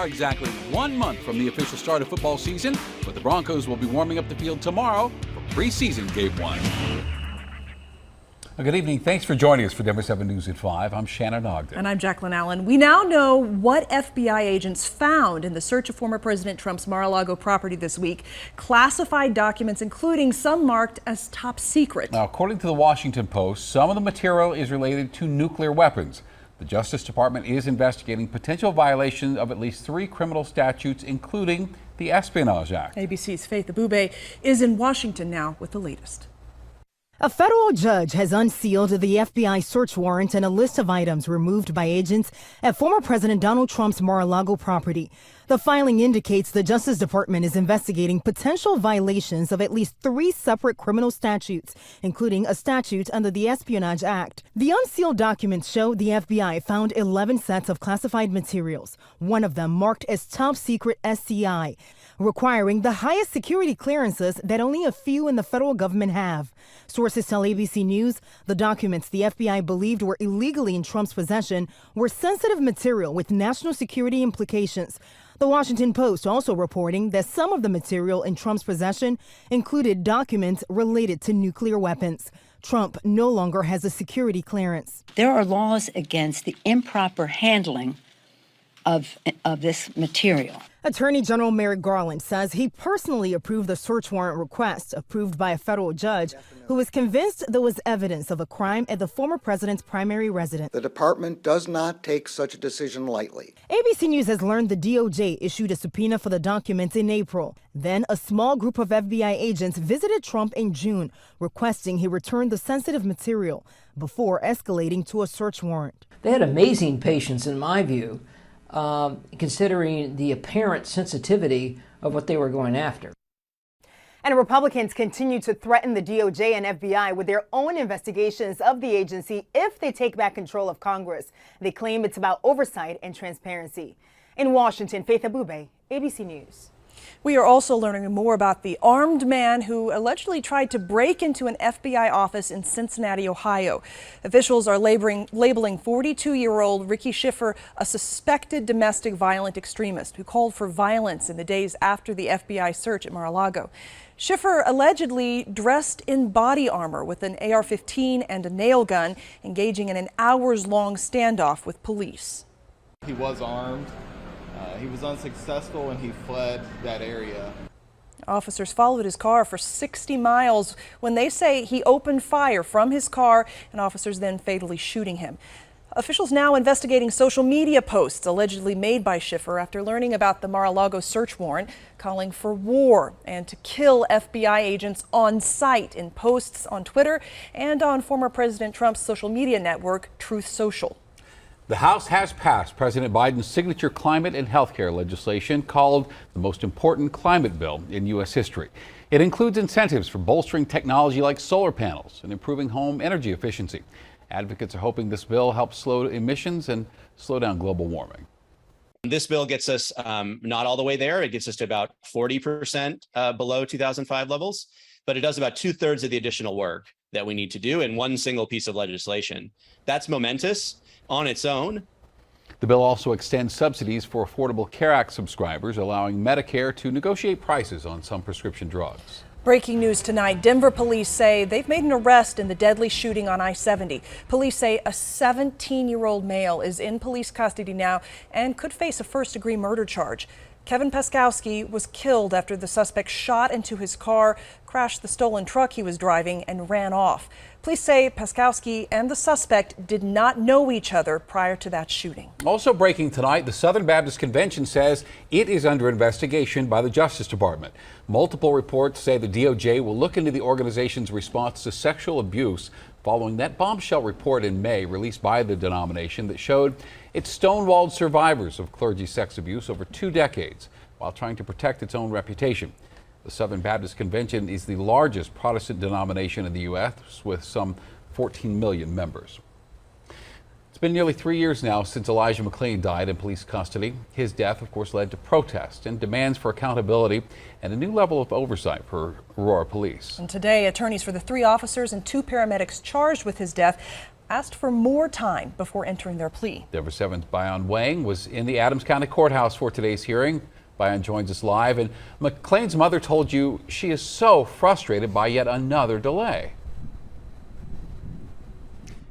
Exactly 1 month from the official start of football season, but the Broncos will be warming up the field tomorrow for preseason Game 1. Good evening. Thanks for joining us for Denver 7 News at 5. I'm Shannon Ogden. And I'm Jacqueline Allen. We now know what FBI agents found in the search of former President Trump's Mar-a-Lago property this week. Classified documents, including some marked as top secret. Now, according to the Washington Post, some of the material is related to nuclear weapons. The Justice Department is investigating potential violations of at least 3 criminal statutes, including the Espionage Act. ABC's Faith Abube is in Washington now with the latest. A federal judge has unsealed the FBI search warrant and a list of items removed by agents at former President Donald Trump's Mar-a-Lago property. The filing indicates the Justice Department is investigating potential violations of at least 3 separate criminal statutes, including a statute under the Espionage Act. The unsealed documents show the FBI found 11 sets of classified materials, one of them marked as top secret SCI, requiring the highest security clearances that only a few in the federal government have. Sources tell ABC News the documents the FBI believed were illegally in Trump's possession were sensitive material with national security implications. The Washington Post also reporting that some of the material in Trump's possession included documents related to nuclear weapons. Trump no longer has a security clearance. There are laws against the improper handling of this material. Attorney General Merrick Garland says he personally approved the search warrant request approved by a federal judge who was convinced there was evidence of a crime at the former president's primary residence. The department does not take such a decision lightly. ABC News has learned the DOJ issued a subpoena for the documents in April. Then a small group of FBI agents visited Trump in June, requesting he return the sensitive material before escalating to a search warrant. They had amazing patience, in my view, considering the apparent sensitivity of what they were going after. And Republicans continue to threaten the DOJ and FBI with their own investigations of the agency if they take back control of Congress. They claim it's about oversight and transparency. In Washington, Faith Abube, ABC News. We are also learning more about the armed man who allegedly tried to break into an FBI office in Cincinnati, Ohio. Officials are labeling 42-year-old Ricky Schiffer a suspected domestic violent extremist who called for violence in the days after the FBI search at Mar-a-Lago. Schiffer allegedly dressed in body armor with an AR-15 and a nail gun, engaging in an hours-long standoff with police. He was armed. He was unsuccessful and he fled that area. Officers followed his car for 60 miles when they say he opened fire from his car and officers then fatally shooting him. Officials now investigating social media posts allegedly made by Schiffer after learning about the Mar-a-Lago search warrant, calling for war and to kill FBI agents on site in posts on Twitter and on former President Trump's social media network, Truth Social. The House has passed President Biden's signature climate and health care legislation called the most important climate bill in U.S. history. It includes incentives for bolstering technology like solar panels and improving home energy efficiency. Advocates are hoping this bill helps slow emissions and slow down global warming. This bill gets us not all the way there. It gets us to about 40% below 2005 levels, but it does about 2/3 of the additional work that we need to do in one single piece of legislation. That's momentous on its own. The bill also extends subsidies for Affordable Care Act subscribers, allowing Medicare to negotiate prices on some prescription drugs. Breaking news tonight, Denver police say they've made an arrest in the deadly shooting on I-70. Police say a 17-year-old male is in police custody now and could face a first-degree murder charge. Kevin Paskowski was killed after the suspect shot into his car, crashed the stolen truck he was driving, and ran off. Police say Paskowski and the suspect did not know each other prior to that shooting. Also breaking tonight, the Southern Baptist Convention says it is under investigation by the Justice Department. Multiple reports say the DOJ will look into the organization's response to sexual abuse following that bombshell report in May released by the denomination that showed it stonewalled survivors of clergy sex abuse over 2 decades while trying to protect its own reputation. The Southern Baptist Convention is the largest Protestant denomination in the U.S. with some 14 million members. It's been nearly 3 years now since Elijah McClain died in police custody. His death, of course, led to protests and demands for accountability and a new level of oversight for Aurora Police. And today, attorneys for the 3 officers and 2 paramedics charged with his death asked for more time before entering their plea. Denver 7's Bayan Wang was in the Adams County Courthouse for today's hearing. Bayan joins us live, and McLean's mother told you she is so frustrated by yet another delay.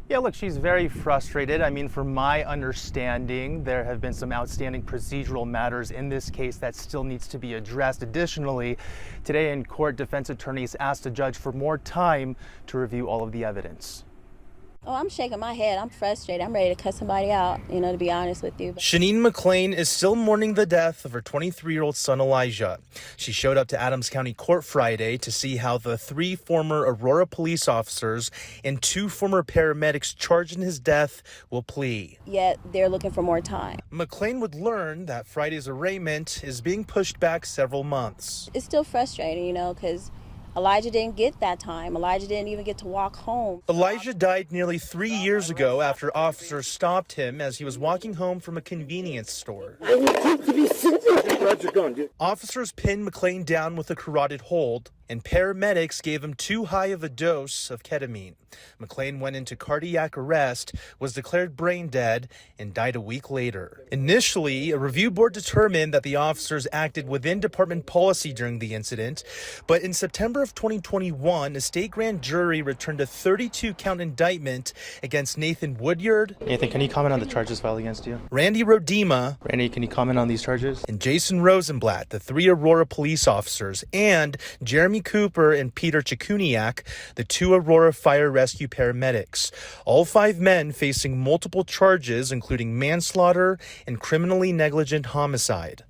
Yeah, look, she's very frustrated. I mean, from my understanding, there have been some outstanding procedural matters in this case that still needs to be addressed. Additionally, today in court, defense attorneys asked the judge for more time to review all of the evidence. Oh, I'm shaking my head. I'm frustrated. I'm ready to cut somebody out, to be honest with you. Shanine McLean is still mourning the death of her 23-year-old son, Elijah. She showed up to Adams County Court Friday to see how the 3 former Aurora police officers and 2 former paramedics charged in his death will plea. Yet they're looking for more time. McLean would learn that Friday's arraignment is being pushed back several months. It's still frustrating, because Elijah didn't get that time. Elijah didn't even get to walk home. Elijah died nearly 3 years ago after officers stopped him as he was walking home from a convenience store. Officers pinned McLean down with a carotid hold, and paramedics gave him too high of a dose of ketamine. McLean went into cardiac arrest, was declared brain dead, and died a week later. Initially, a review board determined that the officers acted within department policy during the incident, but in September of 2021, a state grand jury returned a 32-count indictment against Nathan Woodyard. Nathan, can you comment on the charges filed against you? Randy Rodema. Randy, can you comment on these charges? And Jason Rosenblatt, the 3 Aurora police officers, and Jeremy Cooper and Peter Chikuniak, the 2 Aurora fire rescue paramedics. All 5 men facing multiple charges, including manslaughter and criminally negligent homicide.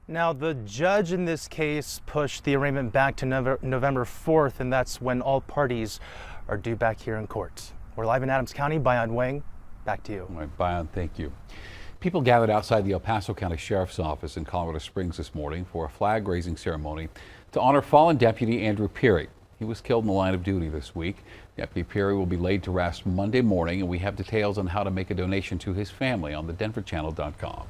Now, the judge in this case pushed the arraignment back to November 4th, and that's when all parties are due back here in court. We're live in Adams County. Bayan Wang, back to you. All right, Bayan, thank you. People gathered outside the El Paso County Sheriff's Office in Colorado Springs this morning for a flag-raising ceremony to honor fallen Deputy Andrew Peary. He was killed in the line of duty this week. Deputy Peary will be laid to rest Monday morning, and we have details on how to make a donation to his family on thedenverchannel.com.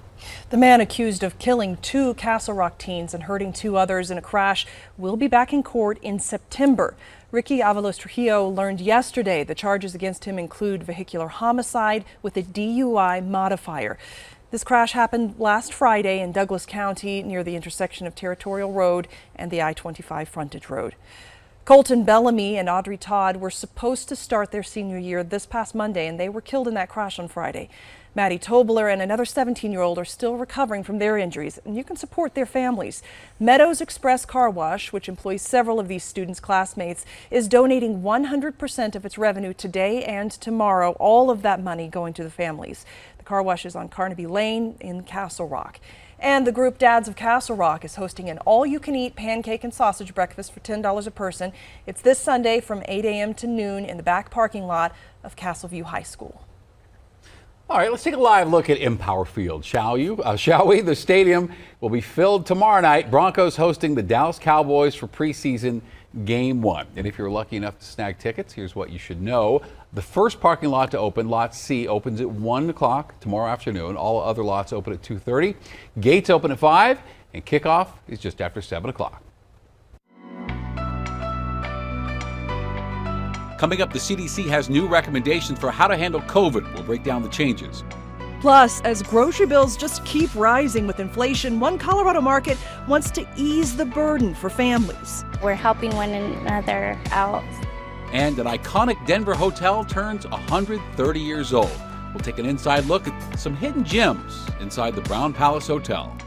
The man accused of killing 2 Castle Rock teens and hurting 2 others in a crash will be back in court in September. Ricky Avalos Trujillo learned yesterday the charges against him include vehicular homicide with a DUI modifier. This crash happened last Friday in Douglas County near the intersection of Territorial Road and the I-25 frontage road. Colton Bellamy and Audrey Todd were supposed to start their senior year this past Monday, and they were killed in that crash on Friday. Maddie Tobler and another 17-year-old are still recovering from their injuries, and you can support their families. Meadows Express Car Wash, which employs several of these students' classmates, is donating 100% of its revenue today and tomorrow, all of that money going to the families. The car wash is on Carnaby Lane in Castle Rock. And the group Dads of Castle Rock is hosting an all-you-can-eat pancake and sausage breakfast for $10 a person. It's this Sunday from 8 a.m. to noon in the back parking lot of Castleview High School. All right, let's take a live look at Empower Field, shall we? The stadium will be filled tomorrow night. Broncos hosting the Dallas Cowboys for preseason Game 1. And if you're lucky enough to snag tickets, here's what you should know. The first parking lot to open, Lot C, opens at 1 o'clock tomorrow afternoon. All other lots open at 2:30. Gates open at 5, and kickoff is just after 7 o'clock. Coming up, the CDC has new recommendations for how to handle COVID. We'll break down the changes. Plus, as grocery bills just keep rising with inflation, one Colorado market wants to ease the burden for families. We're helping one another out. And an iconic Denver hotel turns 130 years old. We'll take an inside look at some hidden gems inside the Brown Palace Hotel.